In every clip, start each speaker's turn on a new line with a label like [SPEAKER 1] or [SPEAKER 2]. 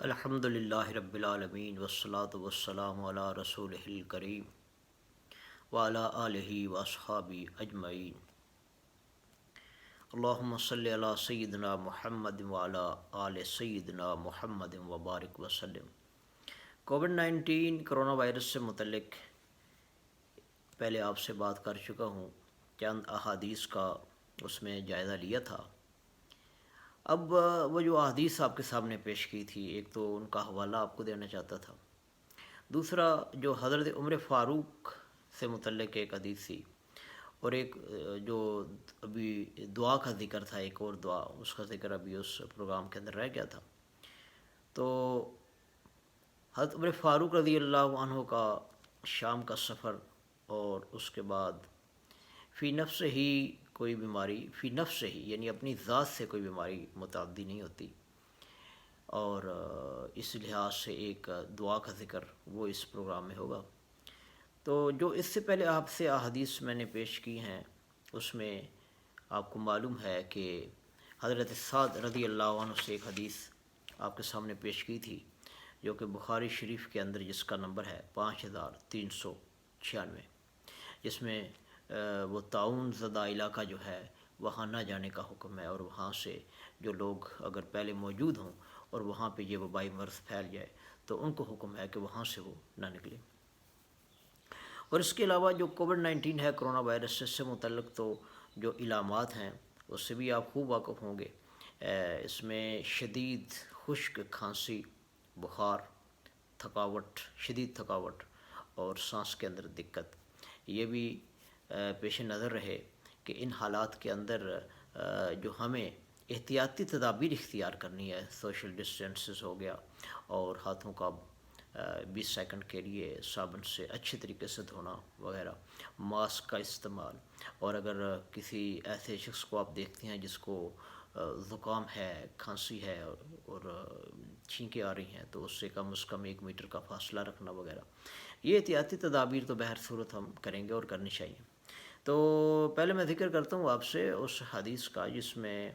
[SPEAKER 1] الحمد للہ رب العالمین والصلاة والسلام علی رسولہ الکریم وعلی آلہ واصحابہ اجمعین۔ اللہم صلی علی سیدنا محمد وعلی آل سیدنا محمد وبارک وسلم۔ کووڈ-19 کرونا وائرس سے متعلق پہلے آپ سے بات کر چکا ہوں، چند احادیث کا اس میں جائزہ لیا تھا۔ اب وہ جو احادیث آپ کے سامنے پیش کی تھی، ایک تو ان کا حوالہ آپ کو دینا چاہتا تھا، دوسرا جو حضرت عمر فاروق سے متعلق ایک حدیث تھی، اور ایک جو ابھی دعا کا ذکر تھا، ایک اور دعا، اس کا ذکر ابھی اس پروگرام کے اندر رہ گیا تھا۔ تو حضرت عمر فاروق رضی اللہ عنہ کا شام کا سفر، اور اس کے بعد فی نفس ہی کوئی بیماری، فی نفس ہی یعنی اپنی ذات سے کوئی بیماری متعدی نہیں ہوتی، اور اس لحاظ سے ایک دعا کا ذکر وہ اس پروگرام میں ہوگا۔ تو جو اس سے پہلے آپ سے احادیث میں نے پیش کی ہیں، اس میں آپ کو معلوم ہے کہ حضرت سعد رضی اللہ عنہ سے ایک حدیث آپ کے سامنے پیش کی تھی، جو کہ بخاری شریف کے اندر جس کا نمبر ہے 5396، جس میں وہ طاعون زدہ علاقہ جو ہے وہاں نہ جانے کا حکم ہے، اور وہاں سے جو لوگ اگر پہلے موجود ہوں اور وہاں پہ یہ وبائی مرض پھیل جائے تو ان کو حکم ہے کہ وہاں سے وہ نہ نکلیں۔ اور اس کے علاوہ جو کووڈ-19 ہے کرونا وائرس سے متعلق تو جو علامات ہیں اس سے بھی آپ خوب واقف ہوں گے۔ اس میں شدید خشک کھانسی، بخار، تھکاوٹ، شدید تھکاوٹ اور سانس کے اندر دقت، یہ بھی پیش نظر رہے کہ ان حالات کے اندر جو ہمیں احتیاطی تدابیر اختیار کرنی ہے، سوشل ڈسٹینسز ہو گیا، اور ہاتھوں کا 20 سیکنڈ کے لیے صابن سے اچھی طریقے سے دھونا وغیرہ، ماسک کا استعمال، اور اگر کسی ایسے شخص کو آپ دیکھتے ہیں جس کو زکام ہے، کھانسی ہے اور چھینکیں آ رہی ہیں، تو اس سے کم از کم 1 میٹر کا فاصلہ رکھنا وغیرہ، یہ احتیاطی تدابیر تو بہر صورت ہم کریں گے اور کرنی چاہیے۔ تو پہلے میں ذکر کرتا ہوں آپ سے اس حدیث کا جس میں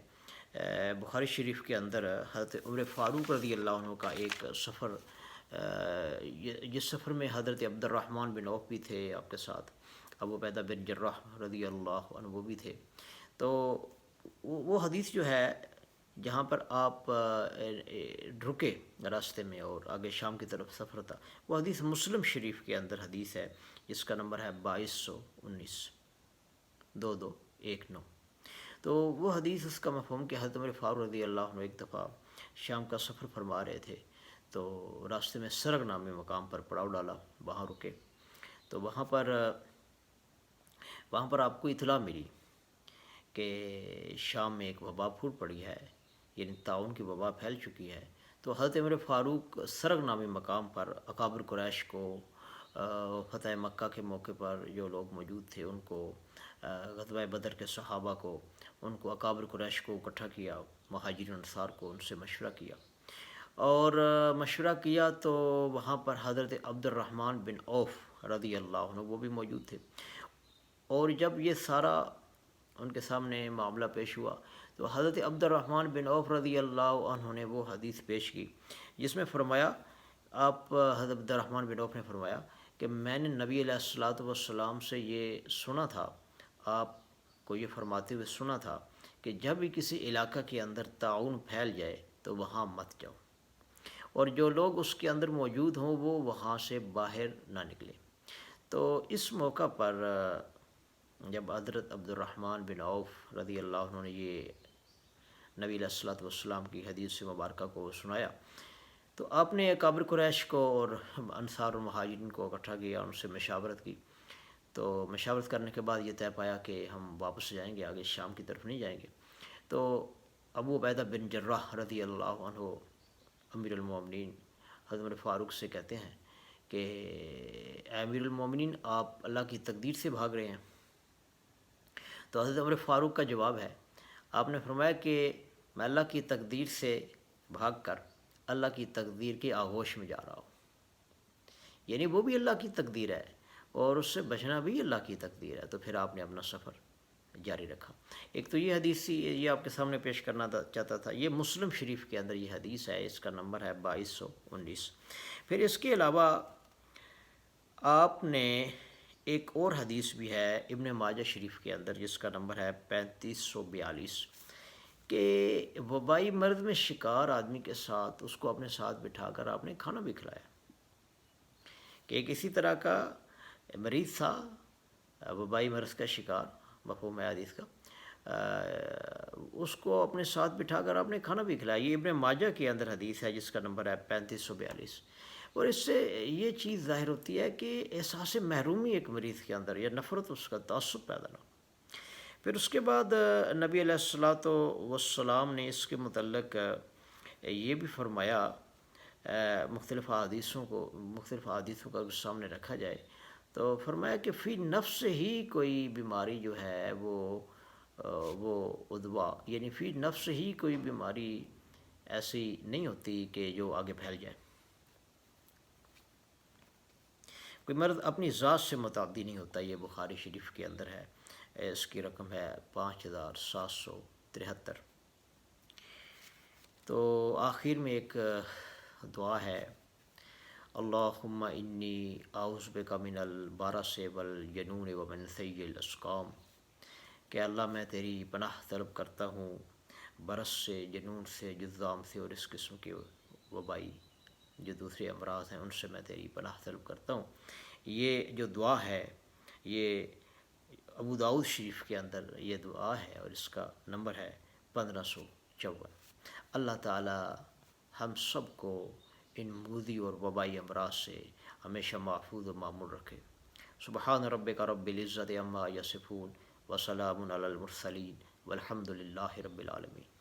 [SPEAKER 1] بخاری شریف کے اندر حضرت عمر فاروق رضی اللہ عنہ کا ایک سفر، جس سفر میں حضرت عبد الرحمن بن عوف بھی تھے آپ کے ساتھ، ابو عبیدہ بن جراح رضی اللہ عنہ وہ بھی تھے۔ تو وہ حدیث جو ہے جہاں پر آپ رکے راستے میں اور آگے شام کی طرف سفر تھا، وہ حدیث مسلم شریف کے اندر حدیث ہے، جس کا نمبر ہے 2219 2219۔ تو وہ حدیث، اس کا مفہوم کہ حضرت عمر فاروق رضی اللہ عنہ ایک دفعہ شام کا سفر فرما رہے تھے، تو راستے میں سرگ نامی مقام پر پڑاؤ ڈالا، وہاں رکے، تو وہاں پر آپ کو اطلاع ملی کہ شام میں ایک وبا پھوٹ پڑی ہے، یعنی طاعون کی وبا پھیل چکی ہے۔ تو حضرت عمر فاروق سرگ نامی مقام پر اکابر قریش کو، فتح مکہ کے موقع پر جو لوگ موجود تھے ان کو، غزوہ بدر کے صحابہ کو، ان کو اکابر قریش کو اکٹھا کیا، مہاجرین انصار کو، ان سے مشورہ کیا، اور مشورہ کیا تو وہاں پر حضرت عبد الرحمن بن عوف رضی اللہ عنہ وہ بھی موجود تھے۔ اور جب یہ سارا ان کے سامنے معاملہ پیش ہوا تو حضرت عبد الرحمن بن عوف رضی اللہ عنہ نے وہ حدیث پیش کی جس میں فرمایا، حضرت عبد الرحمن بن عوف نے فرمایا کہ میں نے نبی علیہ الصلوۃ والسلام سے یہ سنا تھا، آپ کو یہ فرماتے ہوئے سنا تھا کہ جب بھی کسی علاقہ کے اندر طاعون پھیل جائے تو وہاں مت جاؤ، اور جو لوگ اس کے اندر موجود ہوں وہ وہاں سے باہر نہ نکلیں۔ تو اس موقع پر جب حضرت عبد الرحمن بن عوف رضی اللہ عنہ نے یہ نبی علیہ الصلوۃ والسلام کی حدیث مبارکہ کو سنایا تو آپ نے اکابر قریش کو اور انصار و مہاجرین کو اکٹھا کیا، ان سے مشاورت کی۔ تو مشاورت کرنے کے بعد یہ طے پایا کہ ہم واپس جائیں گے، آگے شام کی طرف نہیں جائیں گے۔ تو ابو عبیدہ بن جراح رضی اللہ عنہ امیر المومنین حضرت عمر فاروق سے کہتے ہیں کہ اے امیر المومنین، آپ اللہ کی تقدیر سے بھاگ رہے ہیں؟ تو حضرت عمر فاروق کا جواب ہے، آپ نے فرمایا کہ میں اللہ کی تقدیر سے بھاگ کر اللہ کی تقدیر کے آغوش میں جا رہا ہوں، یعنی وہ بھی اللہ کی تقدیر ہے اور اس سے بچنا بھی اللہ کی تقدیر ہے، تو پھر آپ نے اپنا سفر جاری رکھا۔ ایک تو یہ حدیث تھی، یہ آپ کے سامنے پیش کرنا چاہتا تھا۔ یہ مسلم شریف کے اندر یہ حدیث ہے، اس کا نمبر ہے 2219۔ پھر اس کے علاوہ آپ نے ایک اور حدیث بھی ہے ابن ماجہ شریف کے اندر، جس کا نمبر ہے 3542، کہ وبائی مرض میں شکار آدمی کے ساتھ اس کو اپنے ساتھ بٹھا کر آپ نے کھانا بھی کھلایا، کہ ایک اسی طرح کا مریض تھا، وبائی مرض کا شکار، مفہوم ہے حدیث کا، اس کو اپنے ساتھ بٹھا کر آپ نے کھانا بھی کھلایا۔ یہ ابن ماجہ کے اندر حدیث ہے، جس کا نمبر ہے 3542۔ اور اس سے یہ چیز ظاہر ہوتی ہے کہ احساس محرومی ایک مریض کے اندر یا نفرت، اس کا تعصب پیدا نہ ہو۔ پھر اس کے بعد نبی علیہ الصلاۃ والسلام نے اس کے متعلق یہ بھی فرمایا، مختلف احادیثوں کا سامنے رکھا جائے تو فرمایا کہ فی نفس ہی کوئی بیماری جو ہے وہ ادوا، یعنی فی نفس ہی کوئی بیماری ایسی نہیں ہوتی کہ جو آگے پھیل جائے، کوئی مرض اپنی ذات سے متعدی نہیں ہوتا۔ یہ بخاری شریف کے اندر ہے، اس کی رقم ہے 5773۔ تو آخر میں ایک دعا ہے، اللہم انی اعوذ بک من البرص والجنون ومن سیء الاسقام، کہ اللہ میں تیری پناہ طلب کرتا ہوں برس سے، جنون سے، جذام سے، اور اس قسم کے وبائی جو دوسرے امراض ہیں ان سے میں تیری پناہ طلب کرتا ہوں۔ یہ جو دعا ہے یہ ابو داؤد شریف کے اندر یہ دعا ہے، اور اس کا نمبر ہے 1554۔ اللہ تعالی ہم سب کو ان موذی اور وبائی امراض سے ہمیشہ محفوظ و معمور رکھے۔ سبحان ربک رب العزت عما یصفون وسلام علی المرسلین والحمد للہ رب العالمین۔